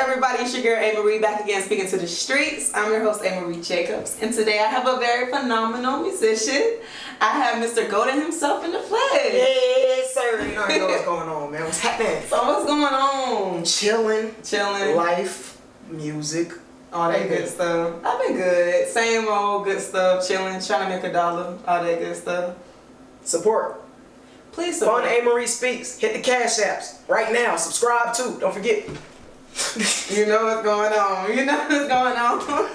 Everybody? It's your girl Amarie back again speaking to the streets. I'm your host Amarie Jacobs, and today I have a very phenomenal musician. I have Mr. Golden himself in the flesh. Yes, sir. You already know what's going on, man. What's happening? So what's going on? Chilling. Life, music, all that good stuff. I've been good. Same old good stuff. Chilling, trying to make $1. All that good stuff. Support. Please support. Fun Amarie Speaks. Hit the cash apps right now. Subscribe too. Don't forget. You know what's going on. You know what's going on.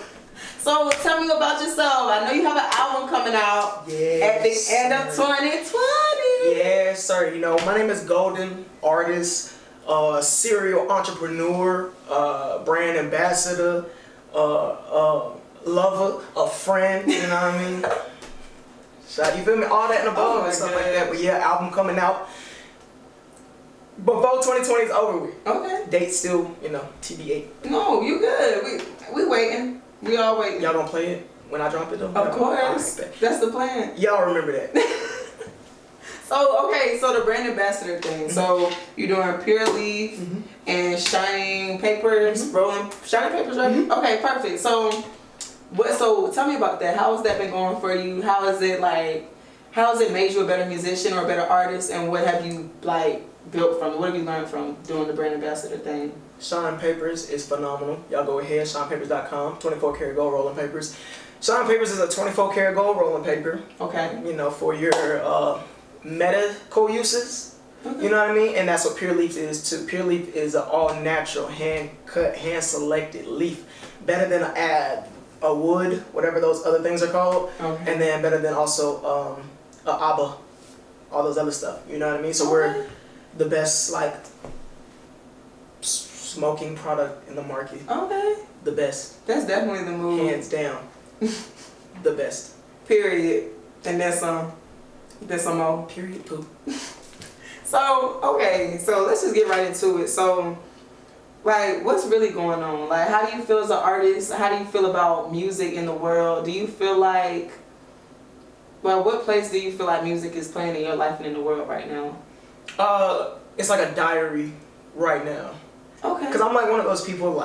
So tell me about yourself. I know you have an album coming out at the end of 2020. Yes, sir. You know, my name is Golden, artist, serial entrepreneur, brand ambassador, lover, a friend. You know what I mean? You feel me? All that and above and stuff like that. But yeah, album coming out before 2020 is over with. Okay. Date still, TBA. No, you good. We waiting. We all waiting. Y'all gonna play it when I drop it though? Of course. That's the plan. Y'all remember that. So the brand ambassador thing. So you're doing Pure Leaf and Shining Papers, rolling Shining Papers, right? Okay, perfect. So tell me about that. How has that been going for you? How has it made you a better musician or a better artist, and what have you built from it? What have you learned from doing the brand ambassador thing? Shine Papers is phenomenal. Y'all go ahead, shinepapers.com, 24 karat gold rolling papers. Shine Papers is a 24 karat gold rolling paper. Okay. For your medical uses. Okay. You know what I mean? And that's what Pure Leaf is too. Pure Leaf is an all natural, hand cut, hand selected leaf. Better than a wood, whatever those other things are called. Okay. And then better than also a ABBA, all those other stuff. You know what I mean? So we're the best smoking product in the market. Okay. The best. That's definitely the move. Hands down. The best. Period. And that's some more. Period poop. So let's just get right into it. So what's really going on? How do you feel as an artist? How do you feel about music in the world? Do you feel what place do you feel like music is playing in your life and in the world right now? It's like a diary right now. Okay. Because I'm one of those people,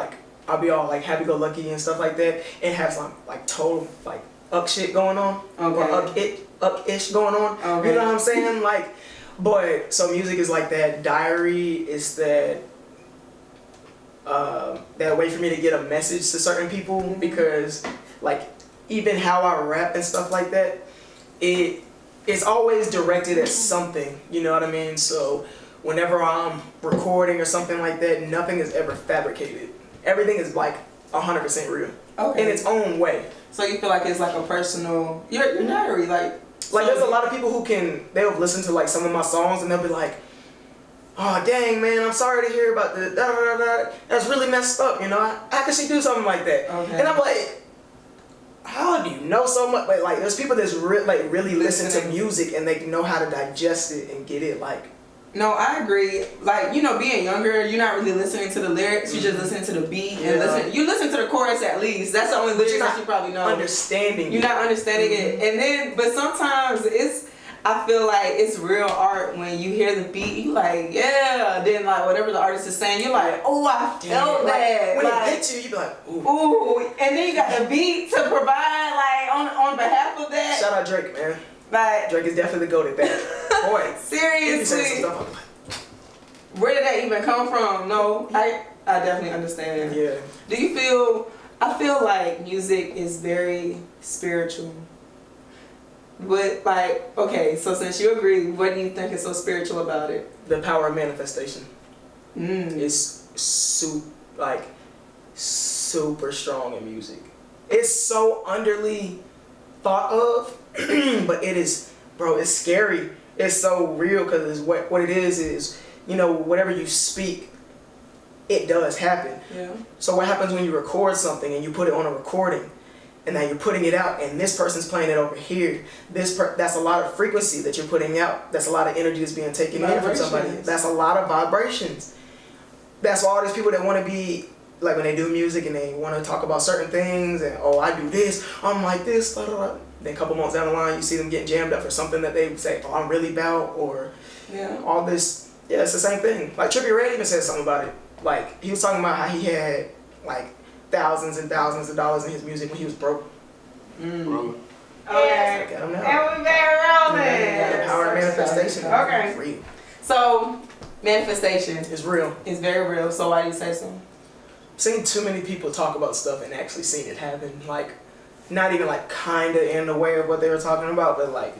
I'll be all happy-go-lucky and stuff like that, and have some total up shit going on. Okay. Or up-ish going on. Okay. You know what I'm saying? So music is like that diary. It's that way for me to get a message to certain people, because even how I rap and stuff like that, it's always directed at something. You know what I mean? So whenever I'm recording or something like that, nothing is ever fabricated. Everything is 100% real. Okay. In its own way. So you feel like it's a personal, your diary, there's a lot of people who they'll listen to some of my songs and they'll be like, oh dang man, I'm sorry to hear about the da da da. That's really messed up. How could she do something like that? Okay. And I'm like, how do you know so much? But there's people that's really listen to music and they know how to digest it and get it No, I agree. Being younger, you're not really listening to the lyrics. You're just listening to the beat and you listen to the chorus at least. That's the only lyrics that you probably know. You're not understanding it. And then, but sometimes I feel like it's real art when you hear the beat. You then whatever the artist is saying, you're oh, I felt that. When it hits you, you be like, ooh. Ooh. And then you got the beat to provide on behalf of that. Shout out Drake, man. Drake is definitely the GOAT at that. Boy, seriously. Where did that even come from? No, I definitely understand. Yeah. Do you feel? I feel like music is very spiritual. But so since you agree, what do you think is so spiritual about it? The power of manifestation. Is super strong in music. It's so underly thought of. But it is, bro, it's scary. It's so real, because what it is, whatever you speak, it does happen. Yeah. So what happens when you record something and you put it on a recording, and now you're putting it out, and this person's playing it over here. That's a lot of frequency that you're putting out. That's a lot of energy that's being taken in from somebody. That's a lot of vibrations. That's why all these people that want to be when they do music and they want to talk about certain things and I do this, I'm like this, blah, blah, blah. Then a couple months down the line, you see them getting jammed up for something that they say, oh, I'm really about, or all this. Yeah, it's the same thing. Trippie Redd even said something about it. Like, he was talking about how he had, like, thousands and thousands of dollars in his music when he was broke. Okay. Got him now. And we very relevant. The power of manifestation. Okay. Real. So, manifestation It's real. is very real. So why do you say so? Seen too many people talk about stuff and actually seen it happen. Like, not even like kinda in the way of what they were talking about, but like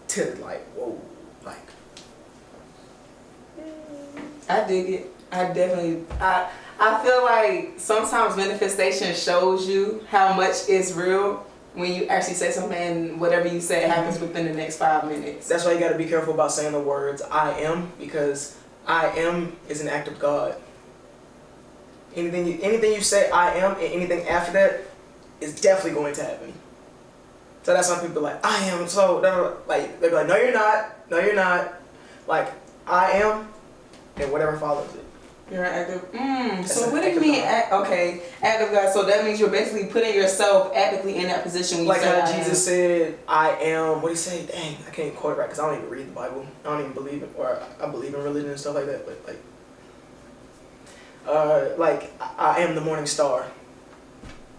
to like, whoa, like. I dig it. I definitely. I feel like sometimes manifestation shows you how much is real when you actually say something and whatever you say happens within the next 5 minutes. That's why you got to be careful about saying the words "I am," because "I am" is an act of God. Anything you say "I am" and anything after that is definitely going to happen. So that's why people are like, "I am," so like they're like, "No, you're not. No, you're not." Like, "I am," and whatever follows it. You're an active. So what do you mean? Active God. So that means you're basically putting yourself actively in that position. When Like you say how Jesus said, "I am." What did he say? Dang, I can't even quote it right because I don't even read the Bible. I don't even believe it, or I believe in religion and stuff like that. But like I am the morning star.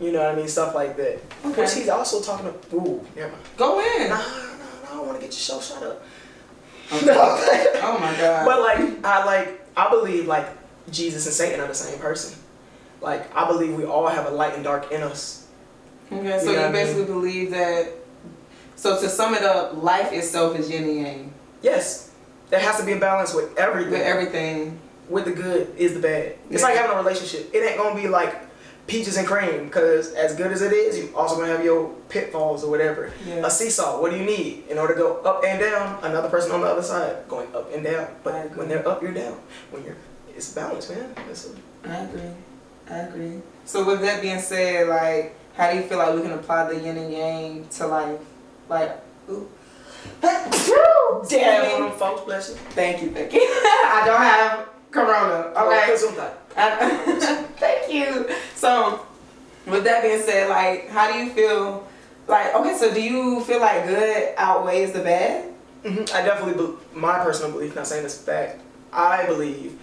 You know what I mean? Stuff like that. Okay. Which he's also talking about. Ooh, never mind. Go in. No, I don't want to get your show shut up. Okay. No. Oh my God. But I believe like Jesus and Satan are the same person. Like, I believe we all have a light and dark in us. Okay, so you basically believe that. So to sum it up, life itself is yin and yang. Yes, there has to be a balance with everything. With everything. With the good is the bad. It's like having a relationship. It ain't gonna be like peaches and cream, because as good as it is, you also gonna have your pitfalls or whatever. Yeah. A seesaw. What do you need in order to go up and down? Another person on the other side going up and down. But when they're up, you're down. It's balance, man. I agree. So with that being said, like, how do you feel like we can apply the yin and yang to life? Like, ooh. Damn, on them folks, bless you. Thank you. I don't have corona. Okay. Thank you. So, with that being said, like, how do you feel? Like, okay, so do you feel like good outweighs the bad? Mm-hmm. I definitely, my personal belief, not saying this fact, I believe.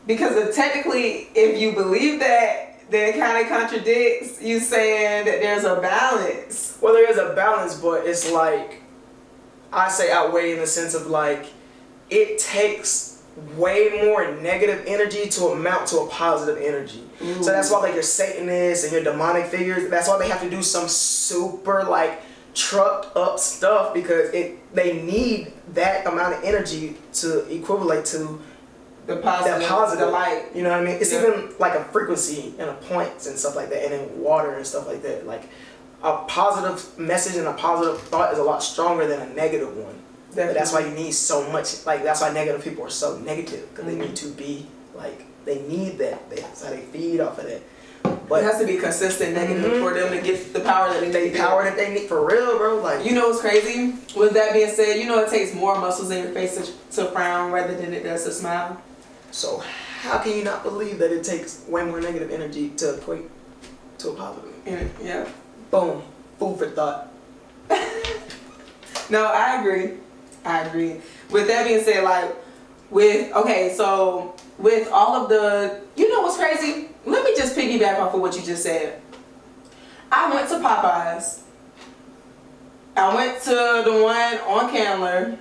Because technically, if you believe that, then it kind of contradicts you saying that there's a balance. Well, there is a balance, but it's like, I say outweigh in the sense of like, it takes way more negative energy to amount to a positive energy. Ooh. So that's why like your Satanists and your demonic figures, that's why they have to do some super like trucked up stuff, because they need that amount of energy to equivalent to the positive, the light. You know what I mean? It's even like a frequency and a points and stuff like that, and then water and stuff like that. Like a positive message and a positive thought is a lot stronger than a negative one. That's why you need so much. Like, that's why negative people are so negative, because they need to be like, they need that. That's how they feed off of that. But it has to be consistent negative for them to get the power that they need. Power that they need for real, bro. Like, you know what's crazy? With that being said, you know it takes more muscles in your face to frown rather than it does to smile. So how can you not believe that it takes way more negative energy to equate to a positive? Yeah. Boom. Food for thought. No, I agree. With that being said, like, so with all of the, you know what's crazy? Let me just piggyback off of what you just said. I went to Popeyes. I went to the one on Candler.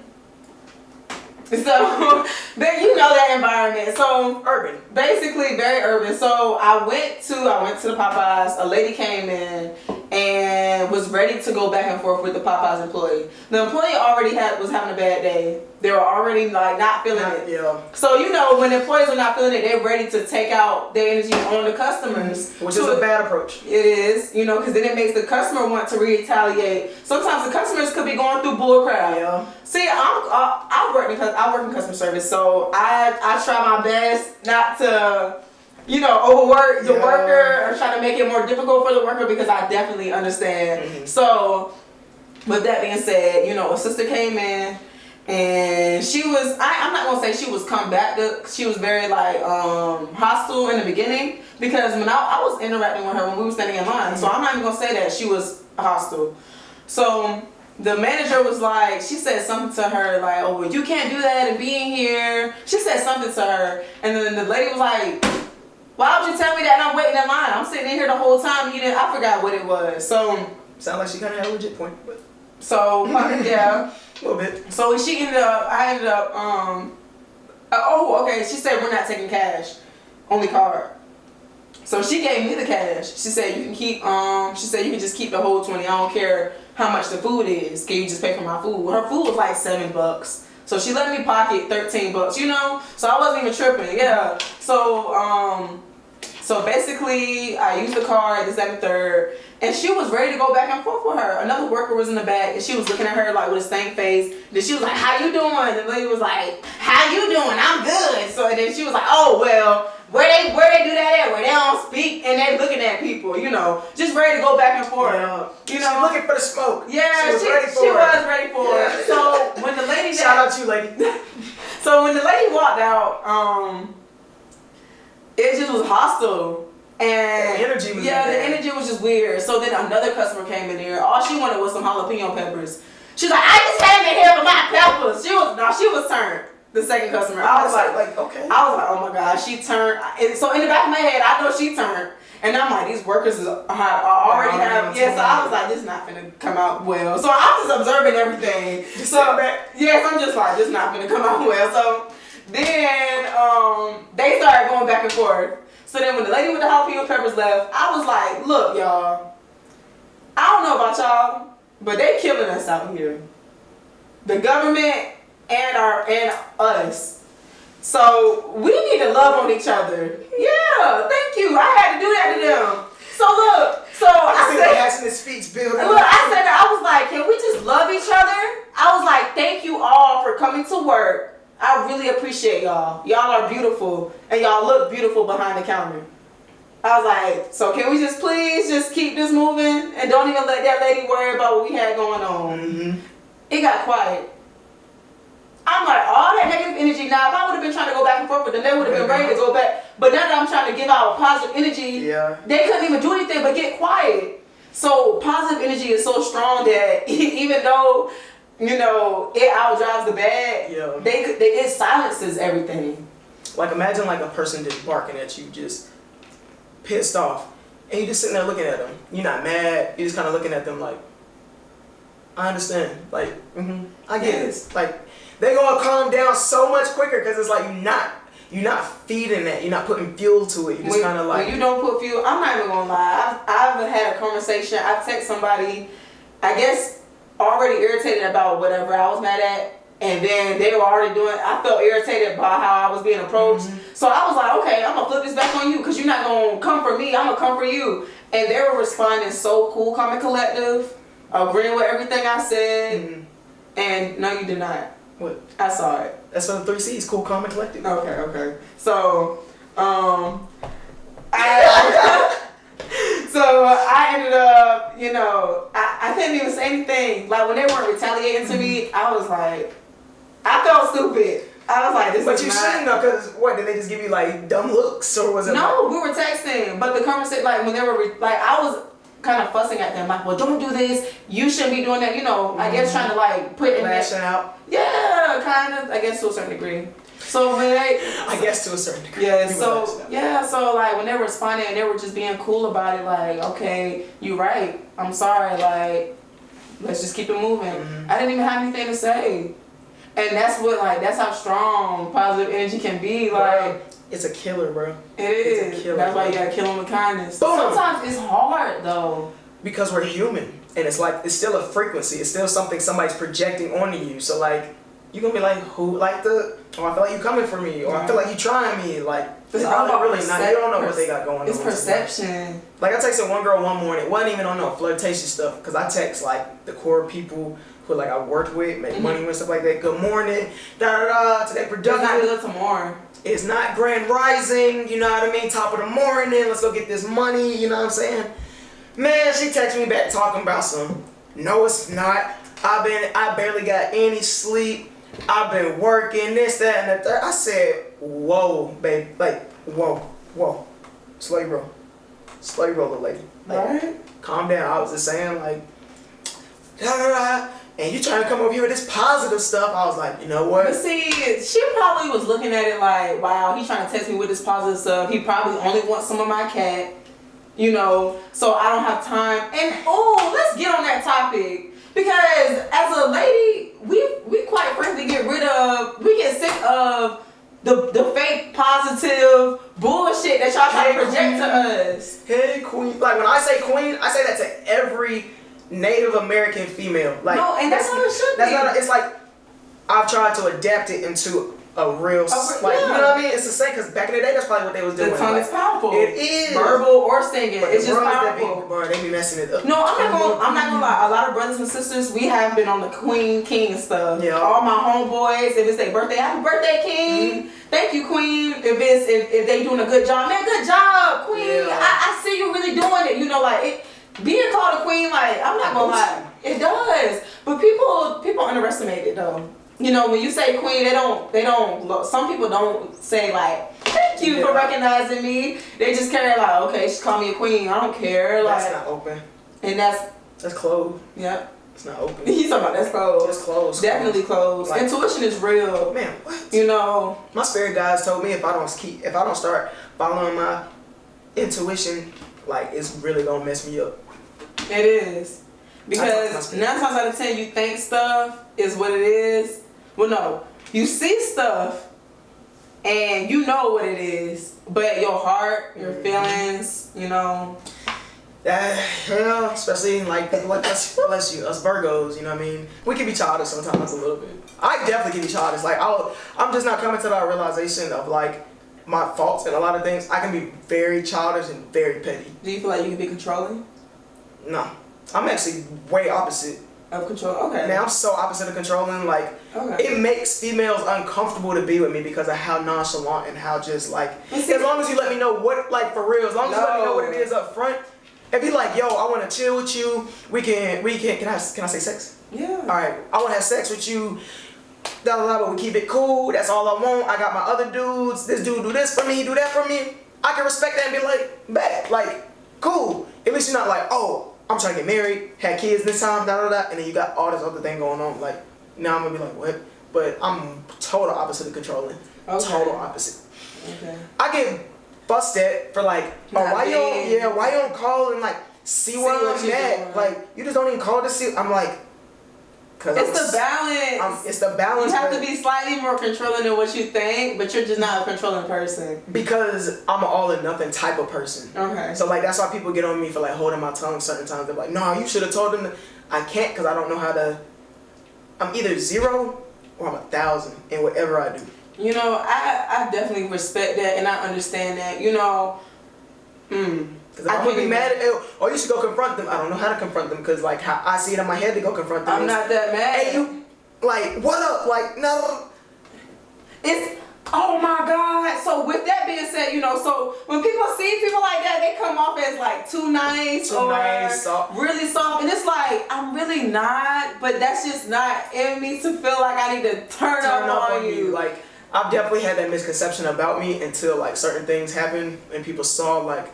So, you know that environment. So urban. Basically very urban. So I went to the Popeyes. A lady came in and was ready to go back and forth with the Popeyes employee. The employee already was having a bad day. They were already like not feeling it. Yeah. So you know when employees are not feeling it, they're ready to take out their energy on the customers. Which is a bad approach. It is, you know, because then it makes the customer want to retaliate. Sometimes the customers could be going through bull crap. Yeah. See, I work in customer service, so I try my best not to, you know, overwork the worker or try to make it more difficult for the worker, because I definitely understand. Mm-hmm. So, with that being said, you know, a sister came in and she was, I'm not going to say she was combative. She was very like hostile in the beginning, because when I was interacting with her when we were standing in line, so I'm not even going to say that she was hostile. So the manager was like, she said something to her like, oh, well, you can't do that and be in here. She said something to her, and then the lady was like, why would you tell me that? And I'm waiting in line. I'm sitting in here the whole time. I forgot what it was. So sound like she kind of had a legit point, but so yeah, a little bit. So I ended up okay. She said we're not taking cash, only card. So she gave me the cash. She said you can keep she said you can just keep the whole 20. I don't care how much the food is. Can you just pay for my food? Her food was like $7. So she let me pocket $13, you know? So I wasn't even tripping, yeah. So basically I used the card, this, that, and the third, and she was ready to go back and forth with her. Another worker was in the back and she was looking at her like with a stank face. Then she was like, how you doing? And the lady was like, how you doing? I'm good. So and then she was like, oh well, where they do that at? Where they don't speak and they looking at people, you know, just ready to go back and forth. Yeah. You know, she looking for the smoke. Yeah, she was ready for it. So when the lady shout out to you, lady. So when the lady walked out, it just was hostile. And the energy was the energy was just weird. So then another customer came in there. All she wanted was some jalapeno peppers. She's like, I just came in here for my peppers. She was turned. The second customer. I was like, okay. I was like, oh my God, she turned. And so in the back of my head, I know she turned. And I'm like, these workers already have. Yeah, so I was like, this is not finna come out well. So I'm just observing everything. So yes, I'm just like, this is not finna come out well. So then they started going back and forth. So then when the lady with the jalapeno peppers left, I was like, look, y'all, I don't know about y'all, but they killing us out here. The government and us. So we need to love on each other. Yeah, thank you. I had to do that to them. So look, I said, passing the speech, Bill. Look, I was like, can we just love each other? I was like, thank you all for coming to work. I really appreciate y'all. Y'all are beautiful and y'all look beautiful behind the counter. I was like, so can we just please just keep this moving and don't even let that lady worry about what we had going on. Mm-hmm. It got quiet. I'm like, all that negative energy. Now, if I would have been trying to go back and forth with them, they would have been ready to go back. But now that I'm trying to give out positive energy, they couldn't even do anything but get quiet. So positive energy is so strong that even though, you know, it outdrives the bad, it silences everything. Like imagine like a person just barking at you, just pissed off, and you just sitting there looking at them. You're not mad. You're just kind of looking at them like, I understand. Like, I get this. Like, they gonna calm down so much quicker because it's like you're not feeding that. You're not putting fuel to it. You just kind of like. When you don't put fuel, I'm not even gonna lie. I've had a conversation. I've texted somebody, I guess, already irritated about whatever I was mad at. And then they were already doing, I felt irritated by how I was being approached. So I was like, okay, I'm going to flip this back on you because you're not going to come for me. I'm going to come for you. And they were responding so cool, calm, and collective, agreeing with everything I said. And no, you did not. What? I saw it. That's for the 3 C's, cool, calm, and collective. Okay. So, so I ended up, you know, I couldn't even say anything. Like when they weren't retaliating to me, I was like, I felt stupid. I was like, this but is you not. shouldn't know, because what, did they just give you like dumb looks, or was it? No, we were texting, but the conversation, like when they were, like I was kind of fussing at them, like, well, don't do this. You shouldn't be doing that. You know, I guess trying to like put in lashing out. Yeah, kind of. I guess to a certain degree. So when I guess to a certain degree. Yeah. So like when they were responding, and they were just being cool about it. Like, okay, you right. I'm sorry. Like, let's just keep it moving. I didn't even have anything to say. And that's how strong positive energy can be. Like, it's a killer, bro. It is. Killer, that's why you gotta kill them with kindness. Boom. Sometimes it's hard though. Because we're human, and it's like it's still a frequency. It's still something somebody's projecting onto you. So like, you gonna be like, who like the? Oh, I feel like you coming for me, or I feel like you trying me. Like, it's probably really not. You don't know what they got going on. It's perception. Like I texted one girl one morning. It wasn't even on no flirtation stuff, because I text like the core people who like I worked with, make money with, stuff like that. Good morning, today productive. It's not good tomorrow. It's not grand rising, you know what I mean? Top of the morning, let's go get this money, you know what I'm saying? Man, she texted me back talking about some, no it's not. I barely got any sleep. I've been working, this, that, and the third. I said, whoa, babe, like, whoa. Slow your roll. Slow your roll, little lady. Like, right? Calm down. I was just saying, like, and you trying to come over here with this positive stuff. I was like, you know what? But see, she probably was looking at it like, wow, he's trying to text me with this positive stuff. He probably only wants some of my cat, you know, so I don't have time. And let's get on that topic. Because as a lady, we quite frankly get sick of the fake positive bullshit that y'all try to project to us. Hey queen. Like when I say queen, I say that to every Native American female. Like no, and that's how it should be. It's like I've tried to adapt it into a real, you know what I mean? It's the same, because back in the day, that's probably what they was doing. The tongue is powerful. It is. Verbal or singing. But it's just powerful. They be messing it up. No, I'm not gonna lie. A lot of brothers and sisters, we have been on the queen, king stuff. Yeah. All my homeboys, if it's their birthday, happy birthday, king. Mm-hmm. Thank you, queen. If they doing a good job, man, good job, queen. Yeah. I see you really doing it. You know, like being called a queen, like I'm not gonna lie, it does. But people underestimate it though. You know, when you say queen, they don't. Some people don't say like, "Thank you for recognizing me." They just carry like, "Okay, she called me a queen. I don't care." Like, that's not open. And that's closed. Yeah. It's not open. He's talking about that's closed. It's closed. Definitely closed. Like, intuition is real. Man, what? You know, my spirit guides told me if I don't start following my intuition, like it's really gonna mess me up. It is. Because 9 times out of 10 you think stuff is what it is. Well, no, you see stuff and you know what it is, but your heart, your feelings, you know. Yeah, especially like people like us, bless you, us Virgos, you know what I mean? We can be childish sometimes a little bit. I definitely can be childish. Like I'm just not coming to that realization of like my faults and a lot of things. I can be very childish and very petty. Do you feel like you can be controlling? No. I'm actually way opposite. Of control? Okay. Man, I'm so opposite of controlling. Like, it makes females uncomfortable to be with me because of how nonchalant and how just like, as long as you let me know what, like for real, as long as you let me know what it is up front, if you like, yo, I want to chill with you, we can, can I say sex? Yeah. Alright, I want to have sex with you, but we keep it cool, that's all I want, I got my other dudes, this dude do this for me, do that for me, I can respect that and be like, bet, like, cool. At least you're not like, oh, I'm trying to get married, had kids this time, and then you got all this other thing going on. Like, now I'm gonna be like, what? But I'm total opposite of controlling. Okay. Total opposite. Okay. I get fussed at for like, why you don't call and like see where I'm at? Like, you just don't even call to see. I'm like, it's the balance. It's the balance. You have to be slightly more controlling than what you think, but you're just not a controlling person. Because I'm an all or nothing type of person. Okay. So like that's why people get on me for like holding my tongue certain times. They're like, no, you should have told them. I can't because I don't know how to. I'm either 0 or I'm 1,000 in whatever I do. You know, I definitely respect that and I understand that. You know, Because I'm gonna be mad at them, or you should go confront them. I don't know how to confront them because like how I see it in my head to go confront them. I'm not that mad. Hey, you, like what up? Like no. It's oh my God. So with that being said, you know, so when people see people like that, they come off as like too nice or soft. Really soft, and it's like I'm really not. But that's just not in me to feel like I need to turn up on you. Like I've definitely had that misconception about me until like certain things happened and people saw like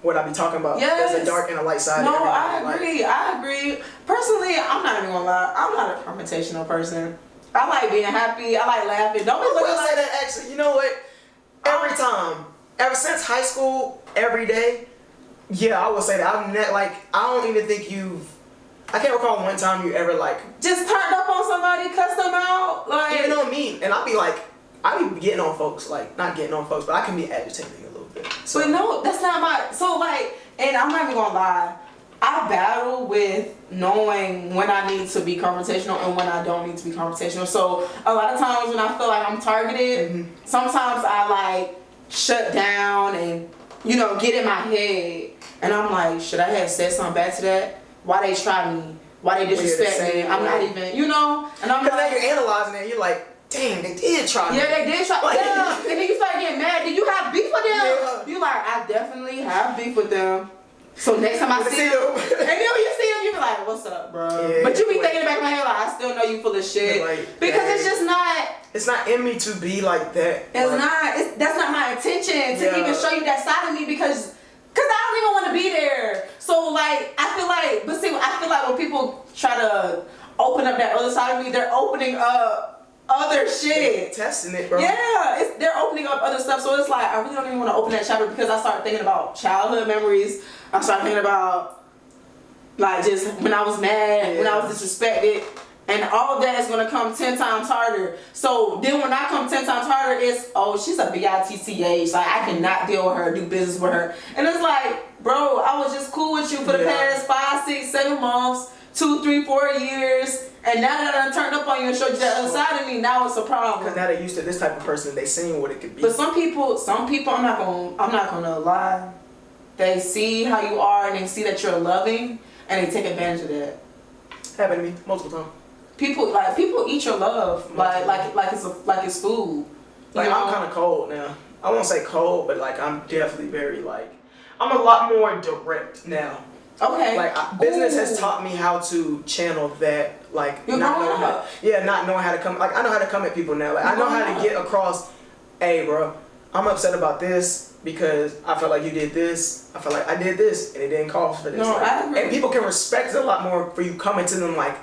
what I be talking about. Yes. There's a dark and a light side. No, I agree. I agree. Personally, I'm not even gonna lie. I'm not a confrontational person. I like being happy. I like laughing. Don't be looking like that. Actually, you know what? Every time, ever since high school, every day. Yeah, I will say that. I don't even think you've. I can't recall one time you ever like just turned up on somebody, cussed them out, like even on me, and I'll be like, I be getting on folks, like not getting on folks, but I can be agitating. So. But no, that's not my. So like, and I'm not even gonna lie. I battle with knowing when I need to be confrontational and when I don't need to be confrontational. So a lot of times when I feel like I'm targeted, sometimes I like shut down and you know get in my head, and I'm like, should I have said something back to that? Why they try me? Why they disrespect me? I'm not even, you know. And I'm like, now you're analyzing it. You're like. Dang, they did try me. Yeah, they did try. Like, yeah. And then you start getting mad. Did you have beef with them? Yeah. You like, I definitely have beef with them. So next time I see them, and then when you see them, you be like, what's up, bro? Yeah, but you be thinking in the back of my head, like, I still know you full of shit. Like, because it's just not. It's not in me to be like that. It's not. That's not my intention to even show you that side of me because I don't even want to be there. So like, I feel like, but see, I feel like when people try to open up that other side of me. They're opening up other shit. Testing it, bro. Yeah, they're opening up other stuff. So it's like, I really don't even want to open that chapter because I started thinking about childhood memories. I started thinking about, like, just when I was mad, when I was disrespected. And all of that is going to come 10 times harder. So then when I come 10 times harder, it's, oh, she's a bitch. Like, I cannot deal with her, do business with her. And it's like, bro, I was just cool with you for the past 5, 6, 7 months, 2, 3, 4 years. And now that I done turned up on you and showed you that other side of me, now it's a problem. Because now they're used to this type of person. They seen what it could be. But some people, I'm not gonna lie. They see how you are and they see that you're loving and they take advantage of that. Happened to me multiple times. People eat your love like it's food. Like, you know? I'm kind of cold now. I won't say cold, but like I'm definitely very like I'm a lot more direct now. Okay. Like business has taught me how to channel that. Like not knowing how to come. Like I know how to come at people now. Like I know how to get across. Hey, bro, I'm upset about this because I felt like you did this. I felt like I did this and it didn't call for this. No, like, I agree. And people can respect it a lot more for you coming to them like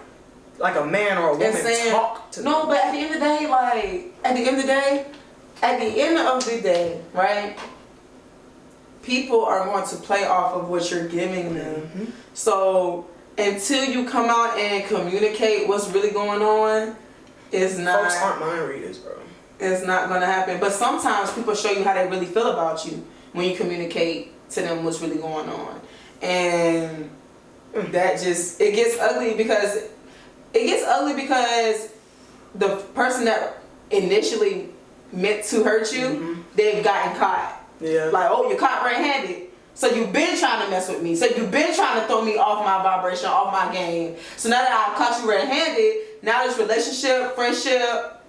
a man or a woman talk to them. No, but at the end of the day, right? People are going to play off of what you're giving them. Mm-hmm. So until you come out and communicate what's really going on, it's not. Folks aren't mind readers, bro. It's not going to happen. But sometimes people show you how they really feel about you when you communicate to them what's really going on, and that just it gets ugly because the person that initially meant to hurt you, they've gotten caught. Yeah. Like, oh, you're caught red-handed. So you've been trying to mess with me. So you've been trying to throw me off my vibration, off my game. So now that I've caught you red-handed, now this relationship, friendship,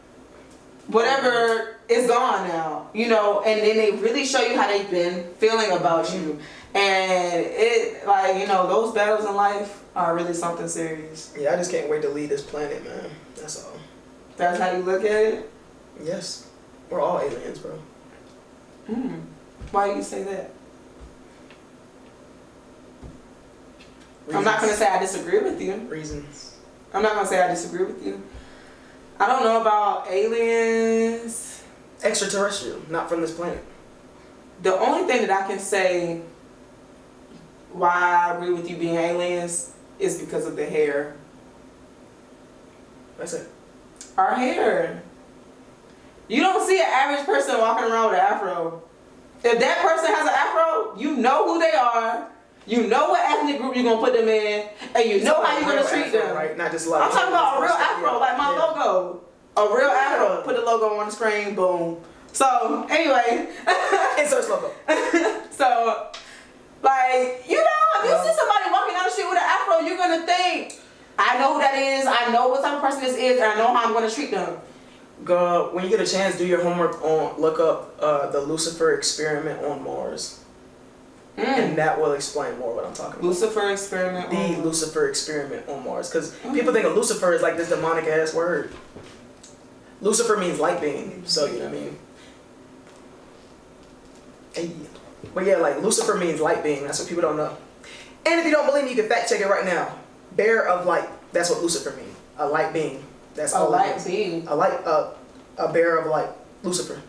whatever is gone now. You know, and then they really show you how they've been feeling about you. And it, like, you know, those battles in life are really something serious. Yeah, I just can't wait to leave this planet, man. That's all. That's how you look at it? Yes. We're all aliens, bro. Why do you say that? Reasons. I'm not going to say I disagree with you. Reasons. I'm not going to say I disagree with you. I don't know about aliens. Extraterrestrial, not from this planet. The only thing that I can say why I agree with you being aliens is because of the hair. That's it. Our hair. You don't see an average person walking around with an afro. If that person has an afro, you know who they are. You know what ethnic group you're going to put them in. And you know how you're going to treat them. Right? Not just like I'm talking about a real afro, like my logo. A real afro. Put the logo on the screen, boom. So, anyway. Insert logo. So, like, you know, if you see somebody walking down the street with an afro, you're going to think, I know who that is, I know what type of person this is, and I know how I'm going to treat them. Go, when you get a chance, do your homework look up the Lucifer experiment on Mars. And that will explain more what I'm talking about. Lucifer experiment The Lucifer experiment on Mars. Because people think of Lucifer as like this demonic ass word. Lucifer means light being. So, you know what I mean? Hey. But yeah, like Lucifer means light being. That's what people don't know. And if you don't believe me, you can fact check it right now. Bearer of light. That's what Lucifer means. A light being. That's all. A light being. A bearer of light. Lucifer.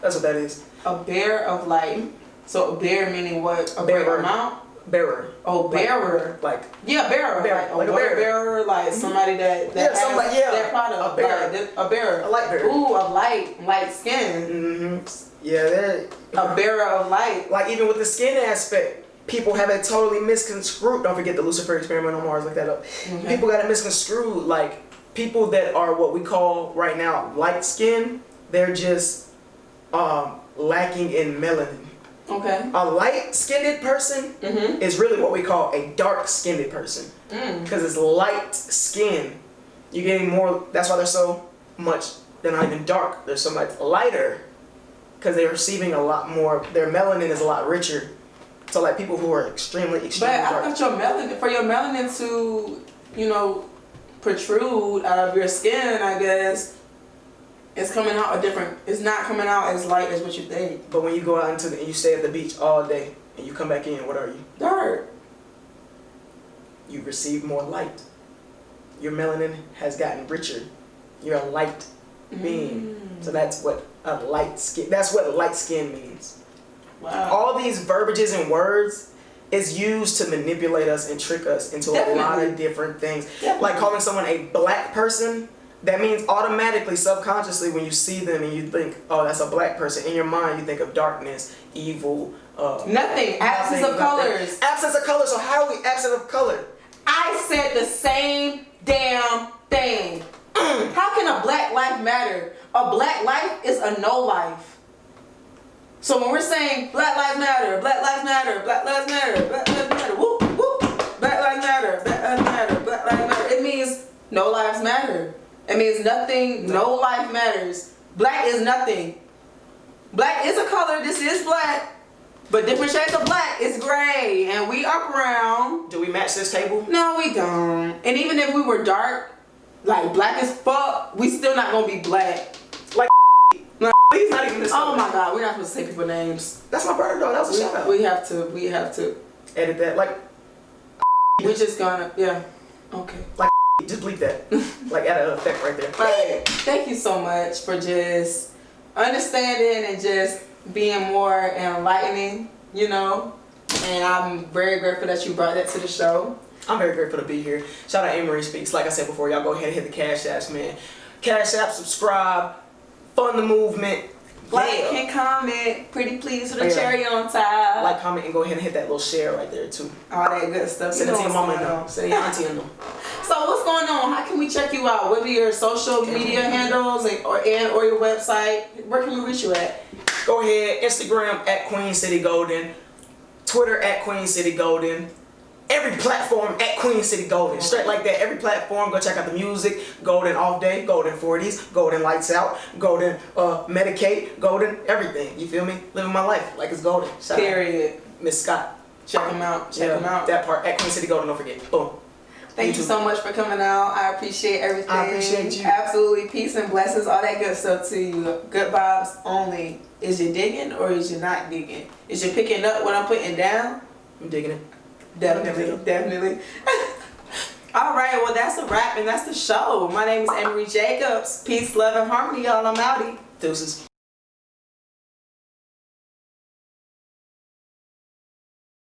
That's what that is. A bearer of light. So a bear meaning what? A bearer. Amount? Bearer. Oh, bearer. Like yeah, bearer. Like a water bearer. Like somebody that has that product. A bearer. Like, a bearer. A light bearer. Ooh, a light skin. Yeah, a bearer of light. Like even with the skin aspect, people have it totally misconstrued. Don't forget the Lucifer experiment on Mars. Look that up. People got it misconstrued. Like people that are what we call right now light skin, they're just lacking in melanin. Okay. A light-skinned person is really what we call a dark-skinned person. Because it's light skin. You're getting more, that's why they're so much, they're not even dark. They're so much lighter. Because they're receiving a lot more, their melanin is a lot richer. So like people who are extremely dark. But I thought for your melanin to, you know, protrude out of your skin, I guess, it's coming out it's not coming out as light as what you think. But when you go out and you stay at the beach all day and you come back in, what are you? Dark. You receive more light. your melanin has gotten richer. You're a light being. So that's what a light skin. That's what light skin means. Wow. All these verbiages and words is used to manipulate us and trick us into a lot of different things. Like calling someone a black person, that means automatically, subconsciously, when you see them and you think, oh, that's a black person, in your mind you think of darkness, evil, absence of colors. Absence of color. So how are we absent of color? I said the same damn thing. How can a black life matter? A black life is a no life. So when we're saying Black Lives Matter, Black Lives Matter, Black Lives Matter, Black Lives Matter, whoop, whoop, Black Lives Matter, Black Lives Matter, Black Lives Matter, it means no lives matter. It means nothing, no life matters. Black is nothing. Black is a color, this is black, but different shades of black is gray, and we are brown. Do we match this table? No, we don't. And even if we were dark, like black as fuck, we still not gonna be black. He's not even this. Oh my God, we're not supposed to say people's names. That's my brother though. That was a shout out. We have to edit that. Like we're just gonna okay. Like just bleep that. Like add an effect right there. Right. Thank you so much for just understanding and just being more enlightening, you know. And I'm very grateful that you brought that to the show. I'm very grateful to be here. Shout out Amarie Speaks. Like I said before, y'all go ahead and hit the Cash Apps, man. Cash App, subscribe, fund the movement. Like and comment, pretty please with a cherry on top. Like, comment, and go ahead and hit that little share right there too. All that good stuff. Send it to your mama and them. Send it to your auntie and them. So what's going on? How can we check you out? What are your social media handles or your website? Where can we reach you at? Go ahead, Instagram at Queen City Golden, Twitter at Queen City Golden. Every platform at Queen City Golden. Straight like that. Every platform. Go check out the music. Golden Off Day. Golden 40s. Golden Lights Out. Golden Medicate. Golden everything. You feel me? Living my life like it's golden. Shout Period. out Miss Scott. Check them out. Check them out. That part at Queen City Golden. Don't forget. Boom. Thank you so much for coming out. I appreciate everything. I appreciate you. Absolutely. Peace and blessings. All that good stuff to you. Good vibes only. Is you digging or is you not digging? Is you picking up what I'm putting down? I'm digging it. Definitely. All right, well that's a wrap and that's the show. My name is Amarie Jacobs. Peace, love, and harmony, y'all. I'm outie. Deuces.